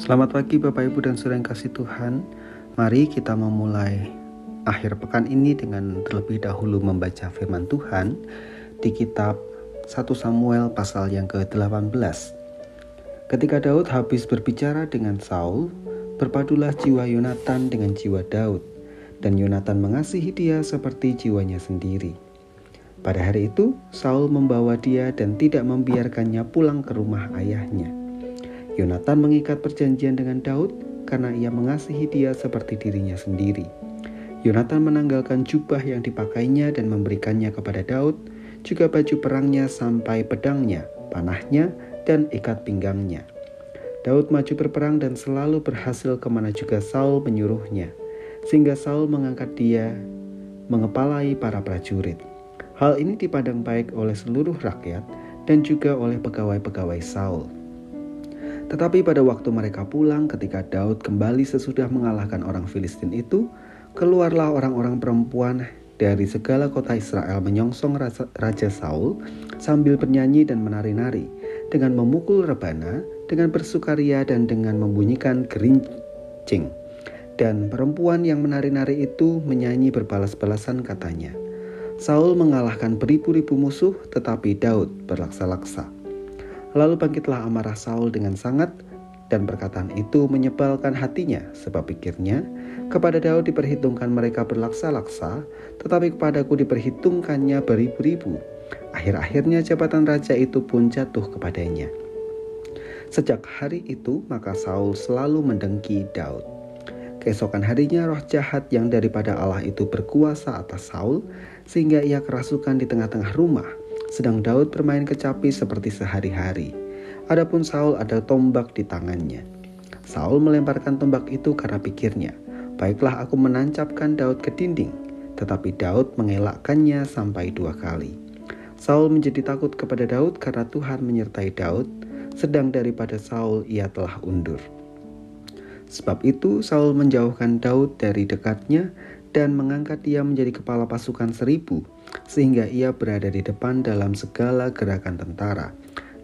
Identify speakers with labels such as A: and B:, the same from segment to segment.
A: Selamat pagi Bapak Ibu dan Saudara yang kasih Tuhan. Mari kita memulai akhir pekan ini dengan terlebih dahulu membaca firman Tuhan di kitab 1 Samuel pasal yang ke-18. Ketika Daud habis berbicara dengan Saul, berpadulah jiwa Yonatan dengan jiwa Daud, dan Yonatan mengasihi dia seperti jiwanya sendiri. Pada hari itu, Saul membawa dia dan tidak membiarkannya pulang ke rumah ayahnya. Yonatan mengikat perjanjian dengan Daud karena ia mengasihi dia seperti dirinya sendiri. Yonatan menanggalkan jubah yang dipakainya dan memberikannya kepada Daud, juga baju perangnya sampai pedangnya, panahnya, dan ikat pinggangnya. Daud maju berperang dan selalu berhasil kemana juga Saul menyuruhnya, sehingga Saul mengangkat dia mengepalai para prajurit. Hal ini dipandang baik oleh seluruh rakyat dan juga oleh pegawai-pegawai Saul. Tetapi pada waktu mereka pulang ketika Daud kembali sesudah mengalahkan orang Filistin itu, keluarlah orang-orang perempuan dari segala kota Israel menyongsong Raja Saul sambil bernyanyi dan menari-nari, dengan memukul rebana, dengan bersukaria dan dengan membunyikan gerincing. Dan perempuan yang menari-nari itu menyanyi berbalas-balasan katanya, Saul mengalahkan beribu-ribu musuh, tetapi Daud berlaksa-laksa. Lalu bangkitlah amarah Saul dengan sangat, dan perkataan itu menyebalkan hatinya, sebab pikirnya, kepada Daud diperhitungkan mereka berlaksa-laksa, tetapi kepadaku diperhitungkannya beribu-ribu. Akhir-akhirnya jabatan raja itu pun jatuh kepadanya. Sejak hari itu, maka Saul selalu mendengki Daud. Keesokan harinya roh jahat yang daripada Allah itu berkuasa atas Saul, sehingga ia kerasukan di tengah-tengah rumah, sedang Daud bermain kecapi seperti sehari-hari. Adapun Saul ada tombak di tangannya. Saul melemparkan tombak itu karena pikirnya, baiklah aku menancapkan Daud ke dinding. Tetapi Daud mengelakkannya sampai 2 kali. Saul menjadi takut kepada Daud karena Tuhan menyertai Daud, sedang daripada Saul ia telah undur. Sebab itu Saul menjauhkan Daud dari dekatnya dan mengangkat dia menjadi kepala pasukan 1000, sehingga ia berada di depan dalam segala gerakan tentara.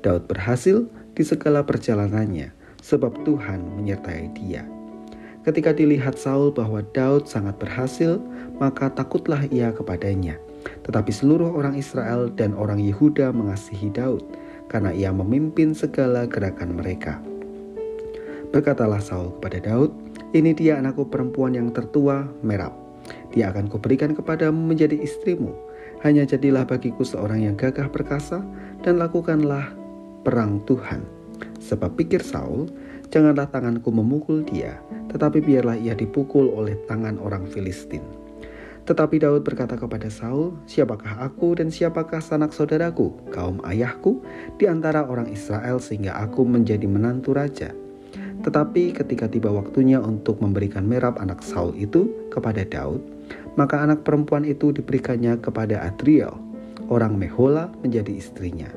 A: Daud berhasil di segala perjalanannya, sebab Tuhan menyertai dia. Ketika dilihat Saul bahwa Daud sangat berhasil, maka takutlah ia kepadanya. Tetapi seluruh orang Israel dan orang Yehuda mengasihi Daud, karena ia memimpin segala gerakan mereka. Berkatalah Saul kepada Daud, ini dia anakku perempuan yang tertua, Merab. Dia akan kuberikan kepadamu menjadi istrimu. Hanya jadilah bagiku seorang yang gagah perkasa, dan lakukanlah perang Tuhan. Sebab pikir Saul, janganlah tanganku memukul dia, tetapi biarlah ia dipukul oleh tangan orang Filistin. Tetapi Daud berkata kepada Saul, siapakah aku dan siapakah sanak saudaraku, kaum ayahku, di antara orang Israel sehingga aku menjadi menantu raja? Tetapi ketika tiba waktunya untuk memberikan Merab anak Saul itu kepada Daud, maka anak perempuan itu diberikannya kepada Adriel, orang Mehola, menjadi istrinya.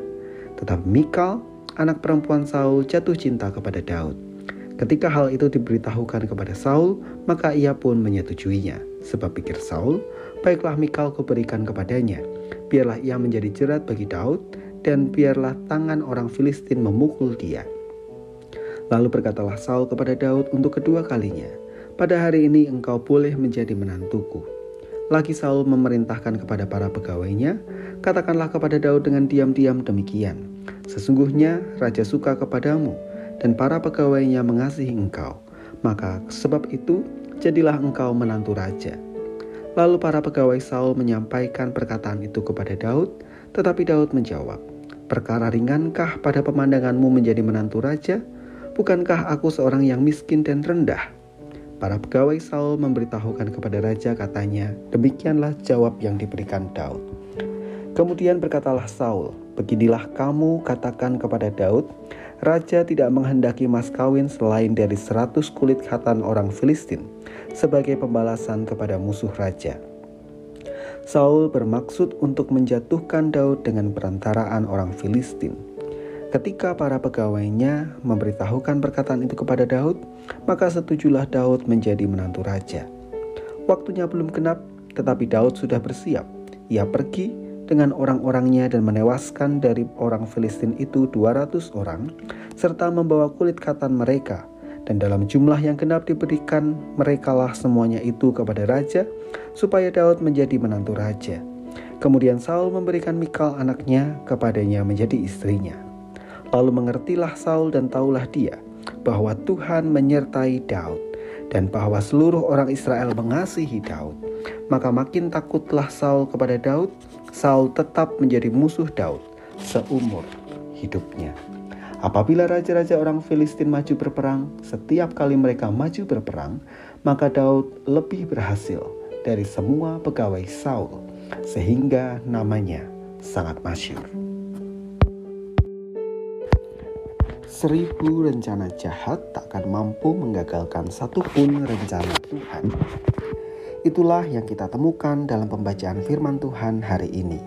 A: Tetapi Mikal, anak perempuan Saul, jatuh cinta kepada Daud. Ketika hal itu diberitahukan kepada Saul, maka ia pun menyetujuinya. Sebab pikir Saul, baiklah Mikal kuberikan kepadanya, biarlah ia menjadi jerat bagi Daud, dan biarlah tangan orang Filistin memukul dia. Lalu berkatalah Saul kepada Daud untuk kedua kalinya, pada hari ini engkau boleh menjadi menantuku. Lagi Saul memerintahkan kepada para pegawainya, katakanlah kepada Daud dengan diam-diam demikian, sesungguhnya raja suka kepadamu, dan para pegawainya mengasihi engkau, maka sebab itu jadilah engkau menantu raja. Lalu para pegawai Saul menyampaikan perkataan itu kepada Daud, tetapi Daud menjawab, perkara ringankah pada pemandanganmu menjadi menantu raja? Bukankah aku seorang yang miskin dan rendah? Para pegawai Saul memberitahukan kepada raja, katanya, demikianlah jawab yang diberikan Daud. Kemudian berkatalah Saul, beginilah kamu katakan kepada Daud, raja tidak menghendaki mas kawin selain dari 100 kulit khatan orang Filistin, sebagai pembalasan kepada musuh raja. Saul bermaksud untuk menjatuhkan Daud dengan perantaraan orang Filistin. Ketika para pegawainya memberitahukan perkataan itu kepada Daud, maka setujulah Daud menjadi menantu raja. Waktunya belum genap, tetapi Daud sudah bersiap. Ia pergi dengan orang-orangnya dan menewaskan dari orang Filistin itu 200 orang, serta membawa kulit khatan mereka, Dan dalam jumlah yang genap diberikan merekalah semuanya itu kepada raja, supaya Daud menjadi menantu raja. Kemudian Saul memberikan Mikal anaknya kepadanya menjadi istrinya. Lalu mengertilah Saul dan taulah dia bahwa Tuhan menyertai Daud dan bahwa seluruh orang Israel mengasihi Daud. Maka makin takutlah Saul kepada Daud. Saul tetap menjadi musuh Daud seumur hidupnya. Apabila raja-raja orang Filistin maju berperang, setiap kali mereka maju berperang, maka Daud lebih berhasil dari semua pegawai Saul, sehingga namanya sangat masyhur. 1000 rencana jahat takkan mampu menggagalkan satupun rencana Tuhan. Itulah yang kita temukan dalam pembacaan firman Tuhan hari ini.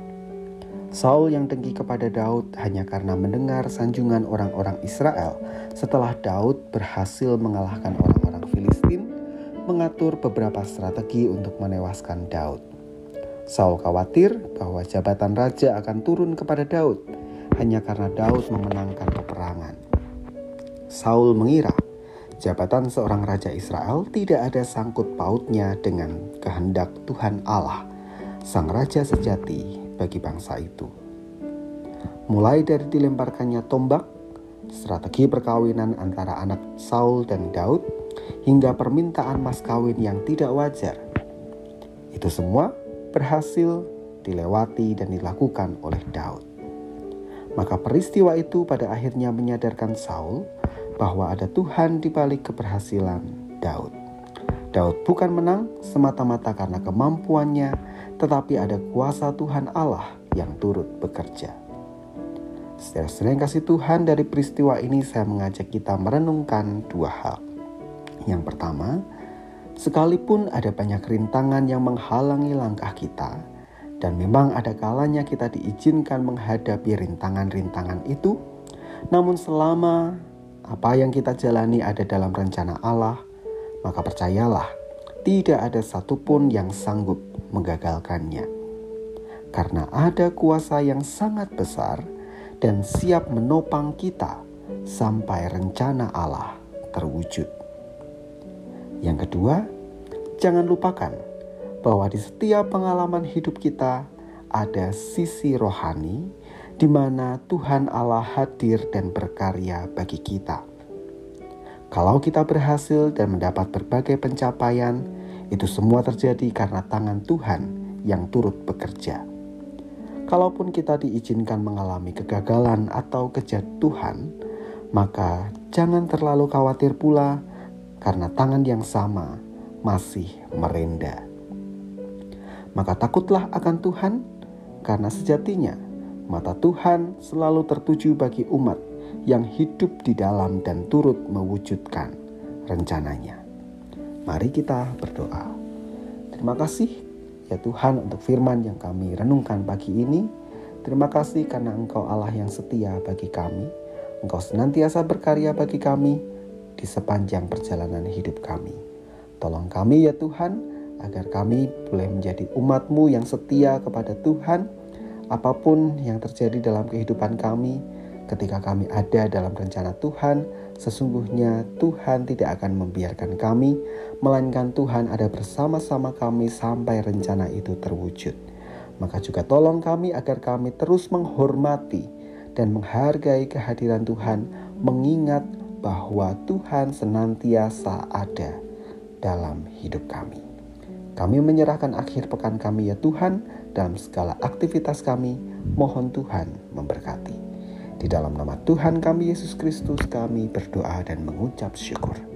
A: Saul yang dengki kepada Daud hanya karena mendengar sanjungan orang-orang Israel setelah Daud berhasil mengalahkan orang-orang Filistin, mengatur beberapa strategi untuk menewaskan Daud. Saul khawatir bahwa jabatan raja akan turun kepada Daud hanya karena Daud memenangkan peperangan. Saul mengira jabatan seorang raja Israel tidak ada sangkut pautnya dengan kehendak Tuhan Allah, sang raja sejati bagi bangsa itu. Mulai dari dilemparkannya tombak, strategi perkawinan antara anak Saul dan Daud, hingga permintaan mas kawin yang tidak wajar. Itu semua berhasil dilewati dan dilakukan oleh Daud. Maka peristiwa itu pada akhirnya menyadarkan Saul bahwa ada Tuhan di balik keberhasilan Daud. Daud bukan menang semata-mata karena kemampuannya, tetapi ada kuasa Tuhan Allah yang turut bekerja. Saudara-saudara yang kasih Tuhan, dari peristiwa ini saya mengajak kita merenungkan dua hal. Yang pertama, sekalipun ada banyak rintangan yang menghalangi langkah kita, dan memang ada kalanya kita diizinkan menghadapi rintangan-rintangan itu, namun selama apa yang kita jalani ada dalam rencana Allah, maka percayalah, tidak ada satupun yang sanggup menggagalkannya. Karena ada kuasa yang sangat besar dan siap menopang kita sampai rencana Allah terwujud. Yang kedua, jangan lupakan bahwa di setiap pengalaman hidup kita ada sisi rohani di mana Tuhan Allah hadir dan berkarya bagi kita. Kalau kita berhasil dan mendapat berbagai pencapaian, itu semua terjadi karena tangan Tuhan yang turut bekerja. Kalaupun kita diizinkan mengalami kegagalan atau kejatuhan, maka jangan terlalu khawatir pula karena tangan yang sama masih merenda. Maka takutlah akan Tuhan, karena sejatinya mata Tuhan selalu tertuju bagi umat yang hidup di dalam dan turut mewujudkan rencananya. Mari kita berdoa. Terima kasih ya Tuhan untuk firman yang kami renungkan pagi ini. Terima kasih karena Engkau Allah yang setia bagi kami. Engkau senantiasa berkarya bagi kami di sepanjang perjalanan hidup kami. Tolong kami ya Tuhan, agar kami boleh menjadi umat-Mu yang setia kepada Tuhan. Apapun yang terjadi dalam kehidupan kami, ketika kami ada dalam rencana Tuhan, sesungguhnya Tuhan tidak akan membiarkan kami, melainkan Tuhan ada bersama-sama kami sampai rencana itu terwujud. Maka juga tolong kami agar kami terus menghormati dan menghargai kehadiran Tuhan, mengingat bahwa Tuhan senantiasa ada dalam hidup kami. Kami menyerahkan akhir pekan kami ya Tuhan, dalam segala aktivitas kami, mohon Tuhan memberkati. Di dalam nama Tuhan kami Yesus Kristus kami berdoa dan mengucap syukur.